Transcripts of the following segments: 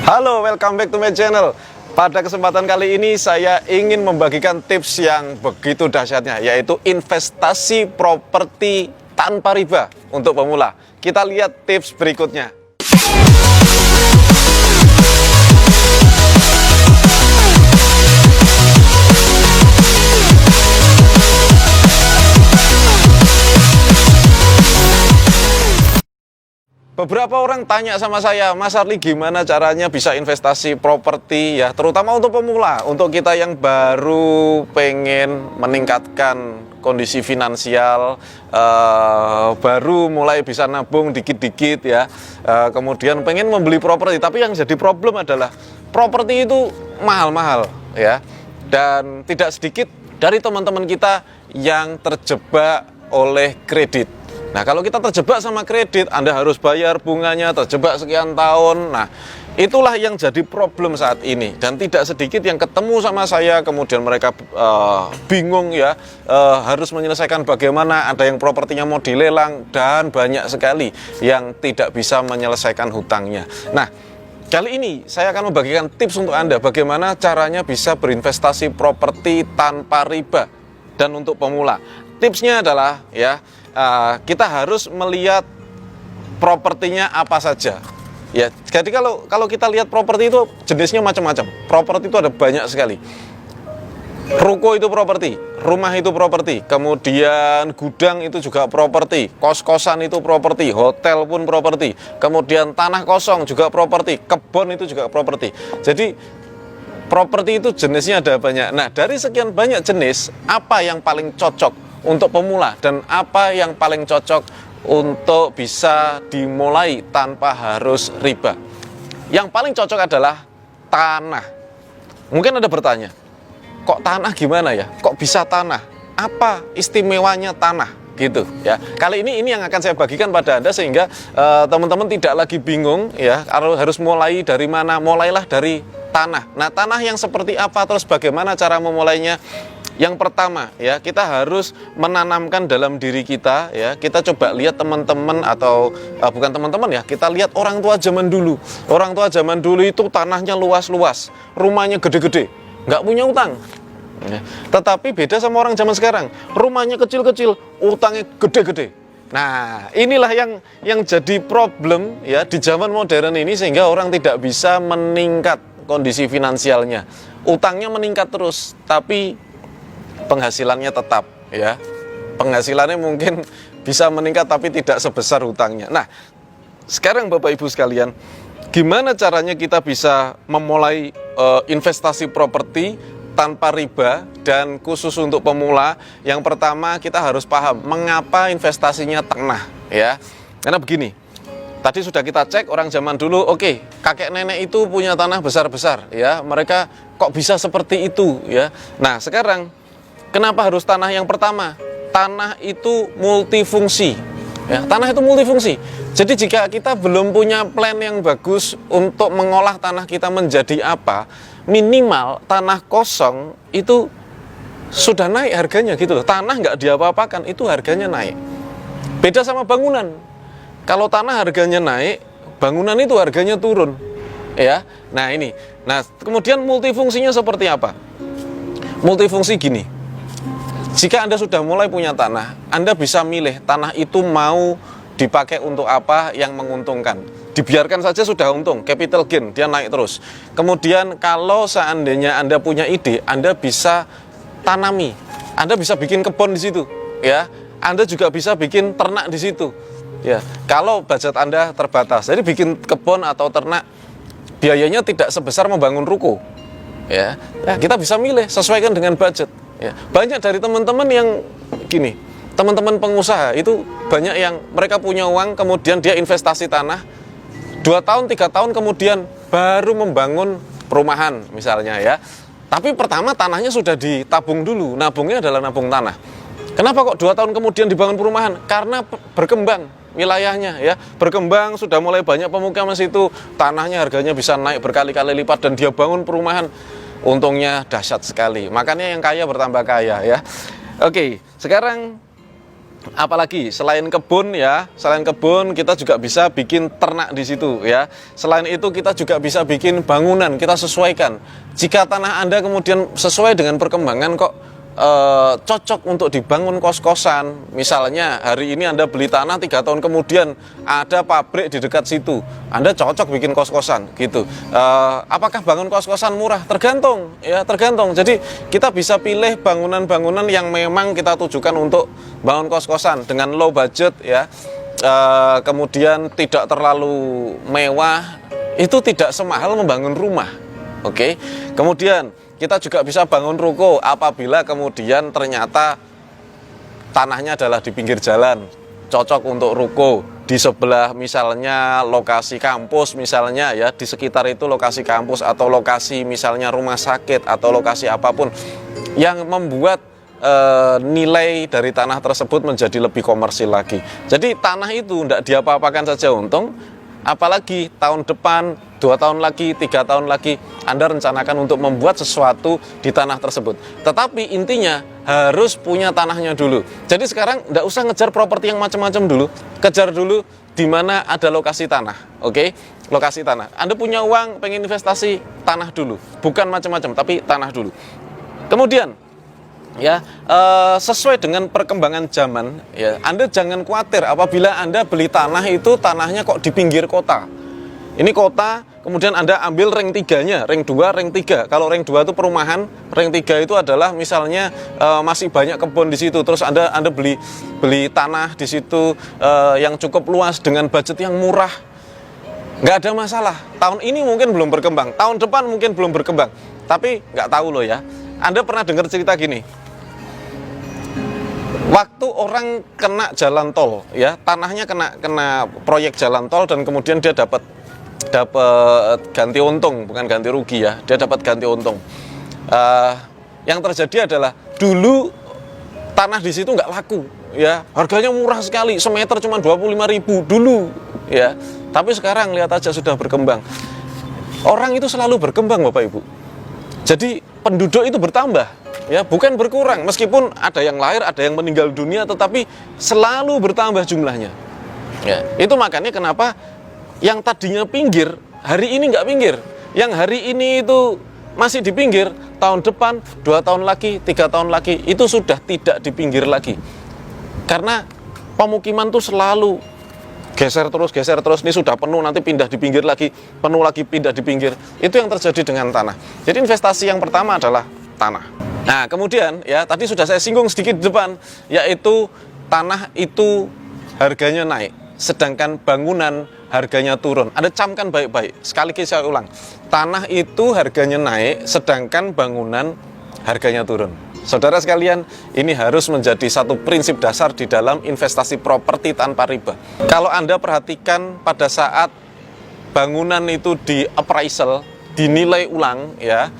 Halo, welcome back to my channel. Pada kesempatan kali ini saya ingin membagikan tips yang begitu dahsyatnya, yaitu investasi properti tanpa riba untuk pemula. Kita lihat tips berikutnya. Beberapa orang tanya sama saya, Mas Arli, gimana caranya bisa investasi properti ya, terutama untuk pemula, untuk kita yang baru pengen meningkatkan kondisi finansial, baru mulai bisa nabung dikit-dikit ya, kemudian pengen membeli properti, tapi yang jadi problem adalah properti itu mahal-mahal ya, dan tidak sedikit dari teman-teman kita yang terjebak oleh kredit. Nah, kalau kita terjebak sama kredit, Anda harus bayar bunganya, terjebak sekian tahun. Nah, itulah yang jadi problem saat ini. Dan tidak sedikit yang ketemu sama saya, kemudian mereka bingung ya, harus menyelesaikan bagaimana, ada yang propertinya mau dilelang, dan banyak sekali yang tidak bisa menyelesaikan hutangnya. Nah, kali ini saya akan membagikan tips untuk Anda, bagaimana caranya bisa berinvestasi properti tanpa riba dan untuk pemula. Tipsnya adalah ya, kita harus melihat propertinya apa saja. Ya, jadi kalau kita lihat properti itu jenisnya macam-macam. Properti itu ada banyak sekali. Ruko itu properti, rumah itu properti, kemudian gudang itu juga properti, kos-kosan itu properti, hotel pun properti, kemudian tanah kosong juga properti, kebun itu juga properti. Jadi properti itu jenisnya ada banyak. Nah, dari sekian banyak jenis, apa yang paling cocok untuk pemula dan apa yang paling cocok untuk bisa dimulai tanpa harus riba? Yang paling cocok adalah tanah. Mungkin Anda bertanya, kok tanah gimana ya? Kok bisa tanah? Apa istimewanya tanah? Gitu ya. Kali ini yang akan saya bagikan pada Anda sehingga teman-teman tidak lagi bingung ya, harus mulai dari mana? Mulailah dari tanah. Nah, tanah yang seperti apa, terus bagaimana cara memulainya? Yang pertama ya, kita harus menanamkan dalam diri kita ya. Kita coba lihat teman-teman atau bukan teman-teman ya, kita lihat orang tua zaman dulu. Orang tua zaman dulu itu tanahnya luas-luas, rumahnya gede-gede, nggak punya utang ya. Tetapi beda sama orang zaman sekarang, rumahnya kecil-kecil, utangnya gede-gede. Nah, inilah yang jadi problem ya di zaman modern ini, sehingga orang tidak bisa meningkat kondisi finansialnya. Utangnya meningkat terus, tapi penghasilannya tetap ya. Penghasilannya mungkin bisa meningkat tapi tidak sebesar hutangnya. Nah, sekarang Bapak Ibu sekalian, gimana caranya kita bisa memulai investasi properti tanpa riba dan khusus untuk pemula? Yang pertama, kita harus paham mengapa investasinya tanah ya. Karena begini, tadi sudah kita cek orang zaman dulu, oke, kakek nenek itu punya tanah besar-besar ya. Mereka kok bisa seperti itu ya. Nah, sekarang kenapa harus tanah yang pertama? Tanah itu multifungsi ya, tanah itu multifungsi. Jadi jika kita belum punya plan yang bagus untuk mengolah tanah kita menjadi apa, minimal tanah kosong itu sudah naik harganya gitu loh. Tanah nggak diapa-apakan itu harganya naik. Beda sama bangunan. Kalau tanah harganya naik, bangunan itu harganya turun ya. Nah, ini. Nah, kemudian multifungsinya seperti apa? Multifungsi gini. Jika Anda sudah mulai punya tanah, Anda bisa milih tanah itu mau dipakai untuk apa yang menguntungkan. Dibiarkan saja sudah untung, capital gain, dia naik terus. Kemudian kalau seandainya Anda punya ide, Anda bisa tanami. Anda bisa bikin kebun di situ, ya. Anda juga bisa bikin ternak di situ. Ya, kalau budget Anda terbatas. Jadi bikin kebun atau ternak biayanya tidak sebesar membangun ruko. Ya, kita bisa milih sesuaikan dengan budget. Ya, banyak dari teman-teman yang gini, teman-teman pengusaha itu banyak yang mereka punya uang, kemudian dia investasi tanah 2 tahun, 3 tahun kemudian baru membangun perumahan misalnya ya. Tapi pertama tanahnya sudah ditabung dulu, nabungnya adalah nabung tanah. Kenapa kok 2 tahun kemudian dibangun perumahan? Karena berkembang wilayahnya ya, berkembang, sudah mulai banyak pemukiman situ, tanahnya harganya bisa naik berkali-kali lipat dan dia bangun perumahan. Untungnya dahsyat sekali. Makanya yang kaya bertambah kaya ya. Oke, sekarang Apalagi selain kebun ya, selain kebun kita juga bisa bikin ternak di situ ya. Selain itu kita juga bisa bikin bangunan, kita sesuaikan. Jika tanah Anda kemudian sesuai dengan perkembangan kok cocok untuk dibangun kos-kosan. Misalnya hari ini Anda beli tanah, 3 tahun kemudian ada pabrik di dekat situ, Anda cocok bikin kos-kosan gitu. Apakah bangun kos-kosan murah? Tergantung ya, tergantung. Jadi kita bisa pilih bangunan-bangunan yang memang kita tujukan untuk bangun kos-kosan dengan low budget ya. Kemudian tidak terlalu mewah, itu tidak semahal membangun rumah. Oke. Kemudian kita juga bisa bangun ruko apabila kemudian ternyata tanahnya adalah di pinggir jalan, cocok untuk ruko. Di sebelah misalnya lokasi kampus misalnya ya, di sekitar itu lokasi kampus atau lokasi misalnya rumah sakit atau lokasi apapun yang membuat nilai dari tanah tersebut menjadi lebih komersil lagi. Jadi tanah itu tidak diapa-apakan saja untung, apalagi tahun depan, 2 tahun lagi, 3 tahun lagi Anda rencanakan untuk membuat sesuatu di tanah tersebut. Tetapi intinya harus punya tanahnya dulu. Jadi sekarang tidak usah ngejar properti yang macam-macam dulu, kejar dulu di mana ada lokasi tanah. Oke? Lokasi tanah. Anda punya uang pengen investasi, tanah dulu, bukan macam-macam tapi tanah dulu. Kemudian ya, sesuai dengan perkembangan zaman ya, Anda jangan khawatir apabila Anda beli tanah itu tanahnya kok di pinggir kota. Ini kota, kemudian Anda ambil ring 3-nya, ring 2, ring 3. Kalau ring 2 itu perumahan, ring 3 itu adalah misalnya masih banyak kebun di situ. Terus Anda beli tanah di situ yang cukup luas dengan budget yang murah. Nggak ada masalah. Tahun ini mungkin belum berkembang, tahun depan mungkin belum berkembang. Tapi nggak tahu loh ya. Anda pernah dengar cerita gini? Waktu orang kena jalan tol, ya tanahnya kena proyek jalan tol dan kemudian dia dapat ganti untung, bukan ganti rugi ya, dia dapat ganti untung. Yang terjadi adalah dulu tanah di situ nggak laku, ya harganya murah sekali, semeter cuma 25.000 dulu, ya. Tapi sekarang lihat aja sudah berkembang. Orang itu selalu berkembang, Bapak Ibu. Jadi penduduk itu bertambah. Ya, bukan berkurang, meskipun ada yang lahir, ada yang meninggal dunia, tetapi selalu bertambah jumlahnya. Ya, itu makanya kenapa yang tadinya pinggir, hari ini nggak pinggir. Yang hari ini itu masih di pinggir, tahun depan, 2 tahun lagi, 3 tahun lagi, itu sudah tidak di pinggir lagi. Karena pemukiman tuh selalu geser terus, ini sudah penuh, nanti pindah di pinggir lagi, penuh lagi, pindah di pinggir. Itu yang terjadi dengan tanah. Jadi investasi yang pertama adalah tanah. Nah, kemudian ya tadi sudah saya singgung sedikit di depan, yaitu tanah itu harganya naik, sedangkan bangunan harganya turun. Anda camkan baik-baik, sekali lagi saya ulang. Tanah itu harganya naik, sedangkan bangunan harganya turun. Saudara sekalian, ini harus menjadi satu prinsip dasar di dalam investasi properti tanpa riba. Kalau Anda perhatikan pada saat bangunan itu di appraisal, dinilai ulang ya,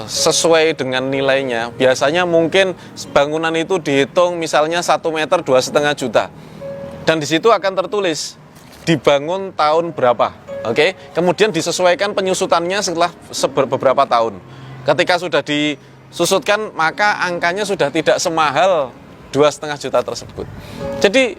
sesuai dengan nilainya. Biasanya mungkin bangunan itu dihitung misalnya 1 meter 2,5 juta. Dan di situ akan tertulis dibangun tahun berapa. Oke? Kemudian disesuaikan penyusutannya setelah beberapa tahun. Ketika sudah disusutkan, maka angkanya sudah tidak semahal 2,5 juta tersebut. Jadi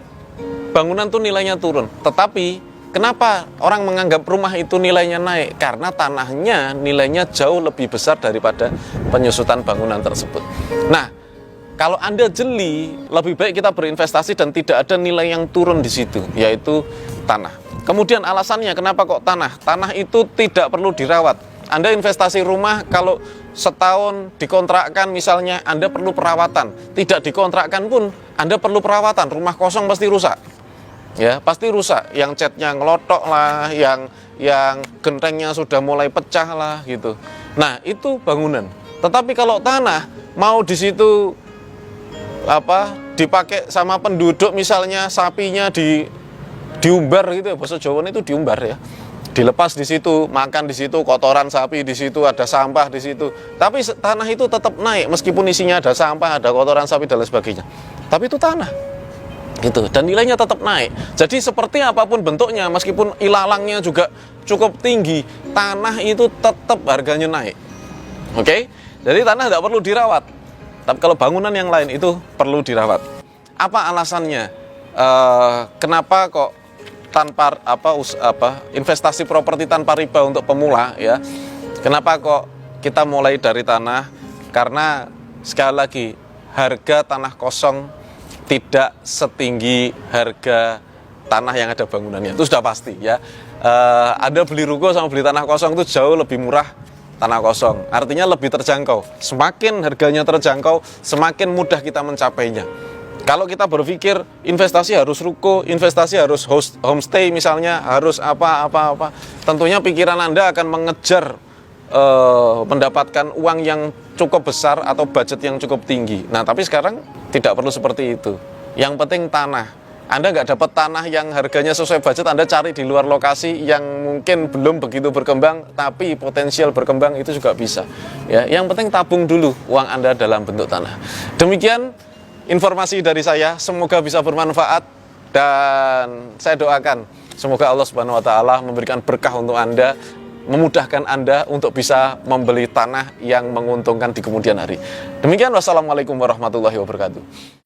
bangunan itu nilainya turun. Tetapi kenapa orang menganggap rumah itu nilainya naik? Karena tanahnya nilainya jauh lebih besar daripada penyusutan bangunan tersebut. Nah, kalau Anda jeli, lebih baik kita berinvestasi dan tidak ada nilai yang turun di situ, yaitu tanah. Kemudian alasannya kenapa kok tanah? Tanah itu tidak perlu dirawat. Anda investasi rumah, kalau setahun dikontrakkan misalnya, Anda perlu perawatan. Tidak dikontrakkan pun, Anda perlu perawatan. Rumah kosong pasti rusak. Ya, pasti rusak. Yang catnya ngelotok lah, yang gentengnya sudah mulai pecah lah gitu. Nah, itu bangunan. Tetapi kalau tanah mau di situ dipakai sama penduduk, misalnya sapinya diumbar gitu ya, bahasa Jawa itu diumbar ya. Dilepas di situ, makan di situ, kotoran sapi di situ, ada sampah di situ. Tapi tanah itu tetap naik meskipun isinya ada sampah, ada kotoran sapi dan lain sebagainya. Tapi itu tanah. Gitu, dan nilainya tetap naik. Jadi seperti apapun bentuknya, meskipun ilalangnya juga cukup tinggi, tanah itu tetap harganya naik. Oke? Jadi tanah tidak perlu dirawat. Tapi kalau bangunan yang lain itu perlu dirawat. Apa alasannya? Kenapa kok tanpa investasi properti tanpa riba untuk pemula ya? Kenapa kok kita mulai dari tanah? Karena sekali lagi harga tanah kosong tidak setinggi harga tanah yang ada bangunannya, itu sudah pasti ya. Anda beli ruko sama beli tanah kosong itu jauh lebih murah tanah kosong, artinya lebih terjangkau. Semakin harganya terjangkau, semakin mudah kita mencapainya. Kalau kita berpikir investasi harus ruko, investasi harus homestay misalnya, harus apa, tentunya pikiran Anda akan mengejar mendapatkan uang yang cukup besar atau budget yang cukup tinggi. Nah, tapi sekarang tidak perlu seperti itu. Yang penting tanah. Anda nggak dapat tanah yang harganya sesuai budget, Anda cari di luar lokasi yang mungkin belum begitu berkembang, tapi potensial berkembang itu juga bisa. Ya, yang penting tabung dulu uang Anda dalam bentuk tanah. Demikian informasi dari saya, semoga bisa bermanfaat dan saya doakan semoga Allah Subhanahu wa taala memberikan berkah untuk Anda, memudahkan Anda untuk bisa membeli tanah yang menguntungkan di kemudian hari. Demikian, wassalamualaikum warahmatullahi wabarakatuh.